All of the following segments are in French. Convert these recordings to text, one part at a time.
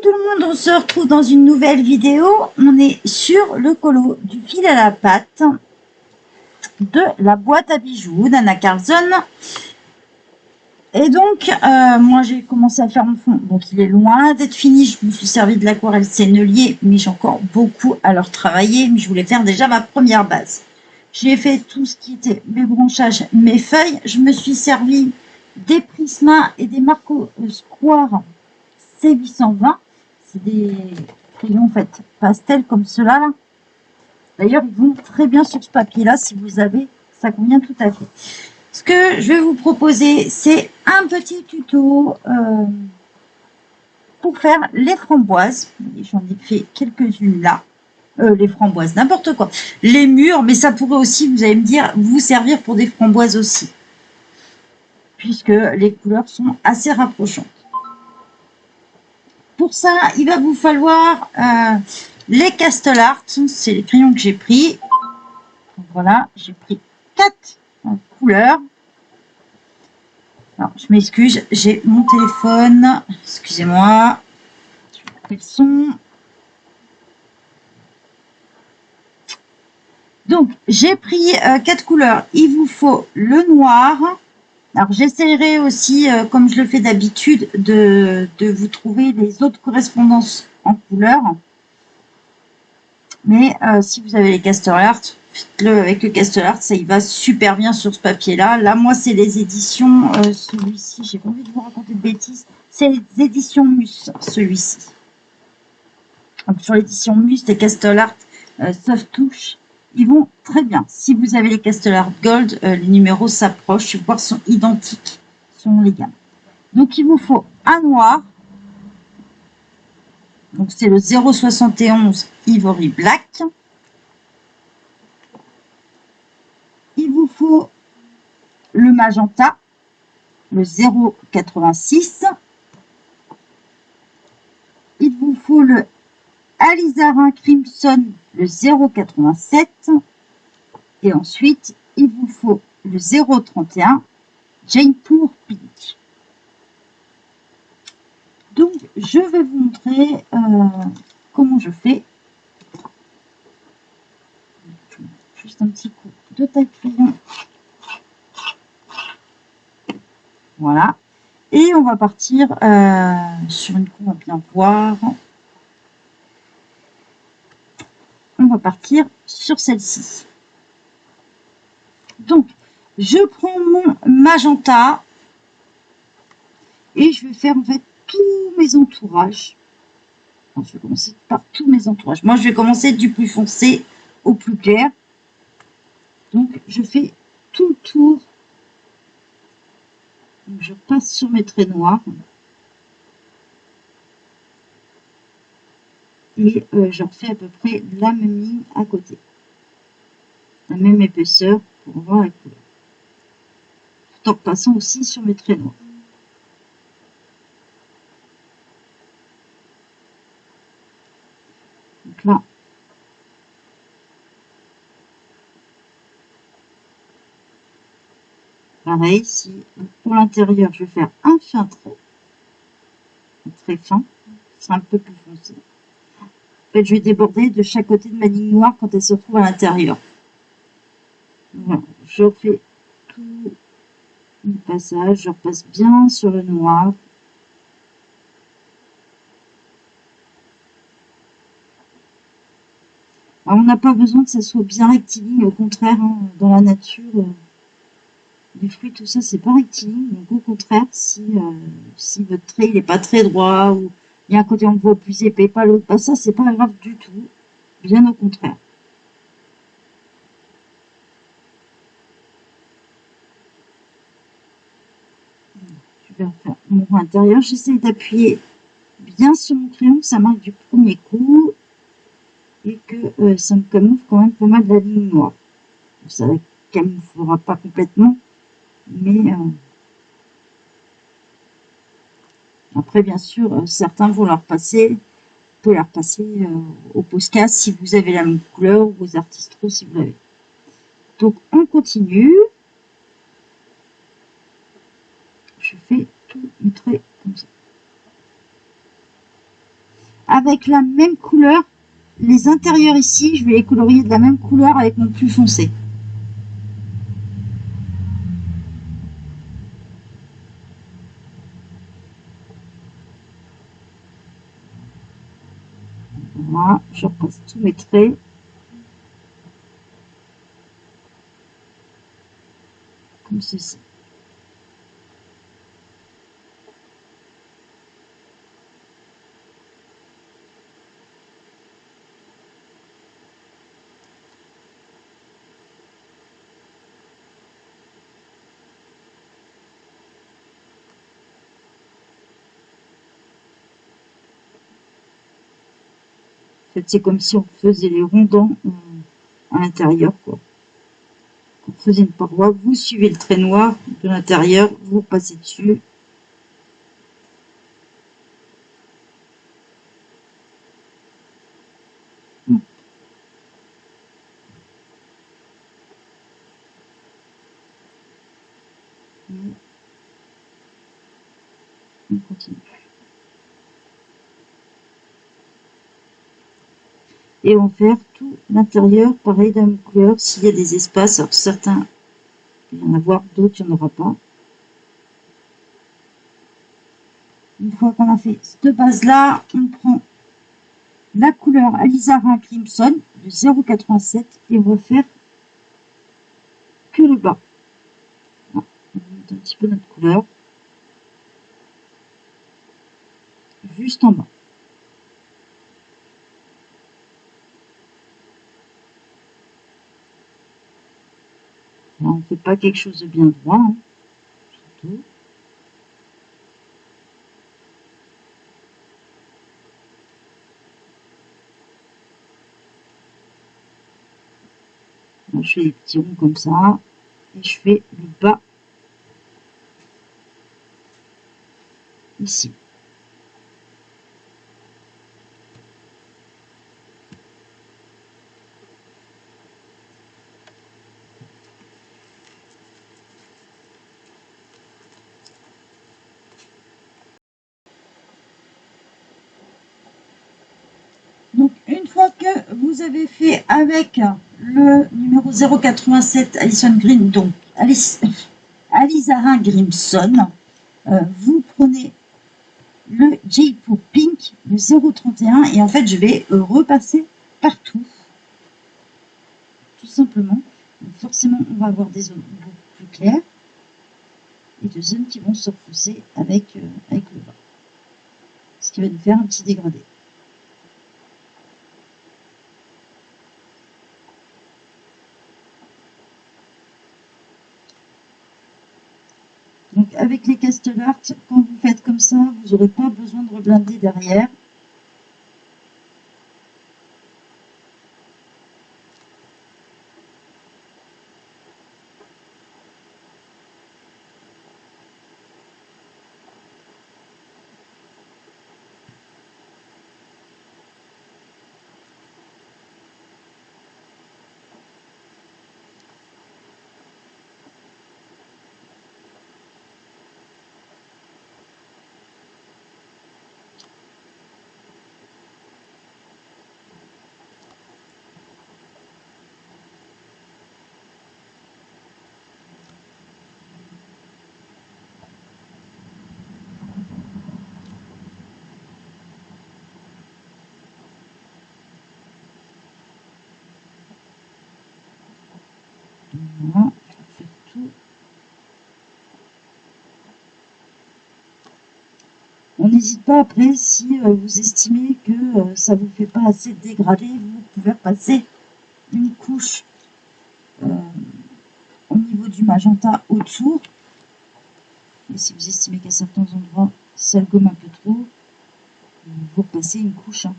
tout le monde, on se retrouve dans une nouvelle vidéo. On est sur le colo du fil à la patte de la boîte à bijoux d'Anna Karlsson. Et donc, moi j'ai commencé à faire mon fond. Donc il est loin d'être fini. Je me suis servi de l'aquarelle sennelier, mais j'ai encore beaucoup à leur travailler. Mais je voulais faire déjà ma première base. J'ai fait tout ce qui était mes branchages, mes feuilles. Je me suis servi des Prisma et des Marco Square C820. C'est des crayons en fait pastel comme cela là. D'ailleurs, ils vont très bien sur ce papier-là. Si vous avez, ça convient tout à fait. Ce que je vais vous proposer, c'est un petit tuto pour faire les framboises. J'en ai fait quelques-unes là. Les framboises, n'importe quoi. Les mûres, mais ça pourrait aussi, vous allez me dire, vous servir pour des framboises aussi. Puisque les couleurs sont assez rapprochantes. Pour ça, il va vous falloir les Castle Art. C'est les crayons que j'ai pris. Donc voilà, j'ai pris 4 couleurs. Alors, je m'excuse, j'ai mon téléphone. Excusez-moi. Je vais couper le son. Donc, j'ai pris 4 couleurs. Il vous faut le noir. Alors, j'essaierai aussi, comme je le fais d'habitude, de vous trouver les autres correspondances en couleurs. Mais si vous avez les Castle Art, faites-le avec le Castle Art, ça y va super bien sur ce papier-là. Là, moi, c'est les éditions, celui-ci, j'ai pas envie de vous raconter de bêtises, c'est les éditions Mus, celui-ci. Sur l'édition Mus, les Castle Art Soft Touch, ils vont très bien. Si vous avez les Castle Art Gold, les numéros s'approchent, voire sont identiques, sont les gammes. Donc, il vous faut un noir. Donc, c'est le 071 Ivory Black. Il vous faut le magenta, le 0,86. Il vous faut le alizarin crimson, le 0,87. Et ensuite, il vous faut le 0,31 Jaipur Pink. Donc, je vais vous montrer comment je fais. Juste un petit coup de taille crayon. Voilà. Et on va partir sur une qu'on va bien voir. On va partir sur celle-ci. Donc, je prends mon magenta et je vais faire en fait tous mes entourages. Enfin, je vais commencer par tous mes entourages. Moi, je vais commencer du plus foncé au plus clair. Donc, je fais tout le tour. Donc, je passe sur mes traits noirs. Et je refais à peu près la même ligne à côté. La même épaisseur pour voir la couleur. Tout en passant aussi sur mes traits noirs. Donc là, pareil, ici, pour l'intérieur, je vais faire un fin trait. Un trait fin. C'est un peu plus foncé. En fait, je vais déborder de chaque côté de ma ligne noire quand elle se trouve à l'intérieur. Voilà, je fais tout le passage, je repasse bien sur le noir. Alors, on n'a pas besoin que ça soit bien rectiligne, au contraire, hein, dans la nature, les fruits, tout ça, c'est pas rectiligne. Donc, au contraire, si votre trait n'est pas très droit, ou il y a un côté on le voit plus épais, pas l'autre, bah ça, c'est pas grave du tout. Bien au contraire. Je vais refaire mon rond intérieur. J'essaie d'appuyer bien sur mon crayon, que ça marque du premier coup. Et que ça me camoufle quand même pas mal de la ligne noire. Ça ne camouflera pas complètement, mais après, bien sûr, certains vont leur passer, peut leur passer au Posca si vous avez la même couleur, ou aux artistros si vous l'avez. Donc, on continue. Je fais tout mes traits comme ça. avec la même couleur. Les intérieurs ici, je vais les colorier de la même couleur avec mon plus foncé. Voilà, je repasse tous mes traits. Comme ceci. En fait, c'est comme si on faisait les rondants à l'intérieur, quoi. Vous faisiez une paroi, vous suivez le trait noir de l'intérieur, vous passez dessus. On continue. Et on va faire tout l'intérieur, pareil, de la même couleur. S'il y a des espaces, alors certains, il y en a avoir, d'autres, il n'y en aura pas. Une fois qu'on a fait cette base-là, on prend la couleur Alizara Crimson de 0,87 et on va faire que le bas. Voilà. On va mettre un petit peu notre couleur. Juste en bas. Là, on ne fait pas quelque chose de bien droit, hein, surtout. Là, je fais des petits ronds comme ça et je fais le bas ici. Donc, une fois que vous avez fait avec le numéro 087 Alison Green, donc Alizara Grimson, vous prenez le J pour Pink, le 031, et en fait, je vais repasser partout, tout simplement. Donc, forcément, on va avoir des zones beaucoup plus claires et des zones qui vont se repousser avec le bas, ce qui va nous faire un petit dégradé. Donc avec les Castellart, quand vous faites comme ça, vous n'aurez pas besoin de reblinder derrière. Voilà, je vais faire tout. On n'hésite pas après, si vous estimez que ça ne vous fait pas assez dégradé, vous pouvez passer une couche au niveau du magenta autour. Et si vous estimez qu'à certains endroits, ça le gomme un peu trop, vous repassez une couche. Hein.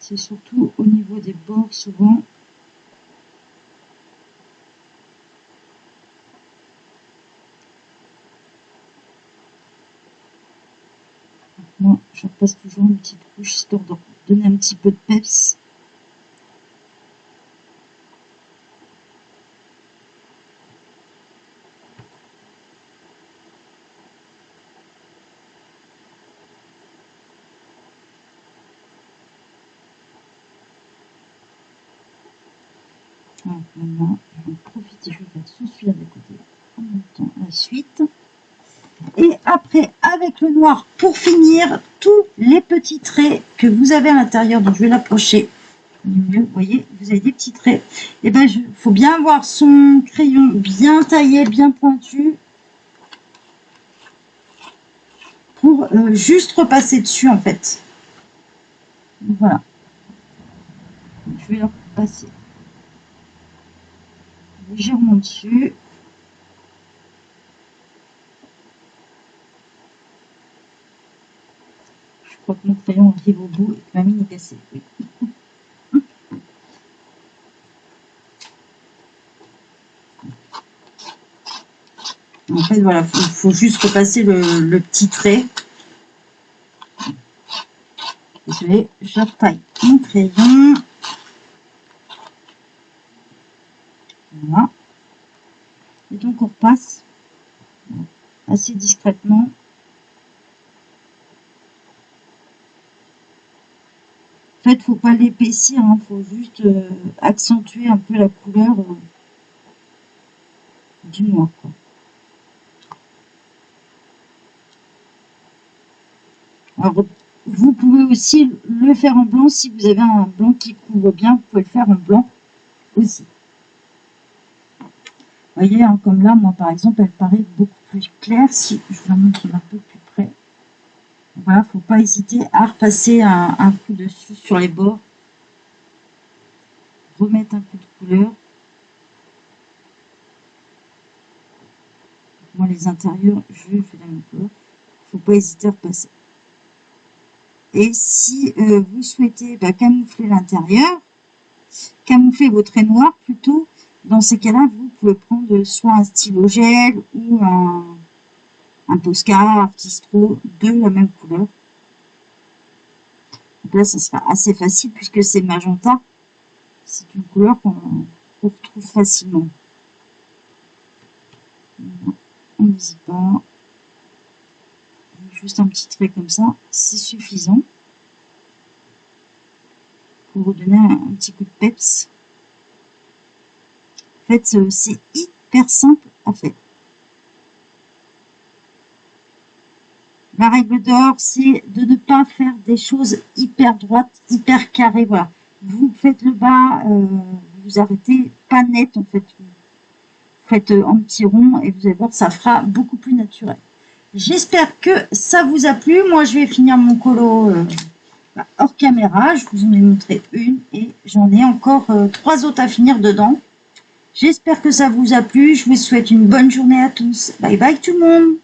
C'est surtout au niveau des bords, souvent. Moi, je repasse toujours une petite couche, histoire de donner un petit peu de peps. Donc maintenant, je vais en profiter, je vais faire sous celui-là de côté en même temps la suite. Et après, avec le noir, pour finir, tous les petits traits que vous avez à l'intérieur, donc je vais l'approcher du mieux, vous voyez, vous avez des petits traits. Et ben, il faut bien avoir son crayon bien taillé, bien pointu, pour juste repasser dessus, en fait. Donc, voilà. Je vais leur passer légèrement dessus. Je crois que mon crayon arrive au bout et que ma mine est cassée. Oui. En fait, voilà, faut juste repasser le petit trait. Désolée, je retaille mon crayon. Voilà. Et donc, on repasse assez discrètement. En fait, il ne faut pas l'épaissir, il faut juste accentuer un peu la couleur du noir, quoi. Alors, vous pouvez aussi le faire en blanc si vous avez un blanc qui couvre bien, vous pouvez le faire en blanc aussi. Vous voyez, hein, comme là, moi par exemple, elle paraît beaucoup plus claire. Si je vous la montre un peu plus près. Voilà, faut pas hésiter à repasser un coup dessus sur les bords. Remettre un peu de couleur. Moi, les intérieurs, je fais la même couleur. Faut pas hésiter à repasser. Et si vous souhaitez camoufler l'intérieur, camoufler vos traits noirs plutôt, dans ces cas-là, vous pouvez prendre soit un stylo gel ou un Posca Artistro de la même couleur. Donc là, ça sera assez facile puisque c'est magenta. C'est une couleur qu'on retrouve facilement. On n'hésite pas. Juste un petit trait comme ça, c'est suffisant pour vous donner un petit coup de peps. En fait, c'est hyper simple à faire. La règle d'or, c'est de ne pas faire des choses hyper droites, hyper carrées. Voilà. Vous faites le bas, vous arrêtez pas net en fait. Vous faites en petit rond et vous allez voir, ça fera beaucoup plus naturel. J'espère que ça vous a plu. Moi, je vais finir mon colo hors caméra. Je vous en ai montré une et j'en ai encore 3 autres à finir dedans. J'espère que ça vous a plu. Je vous souhaite une bonne journée à tous. Bye bye tout le monde.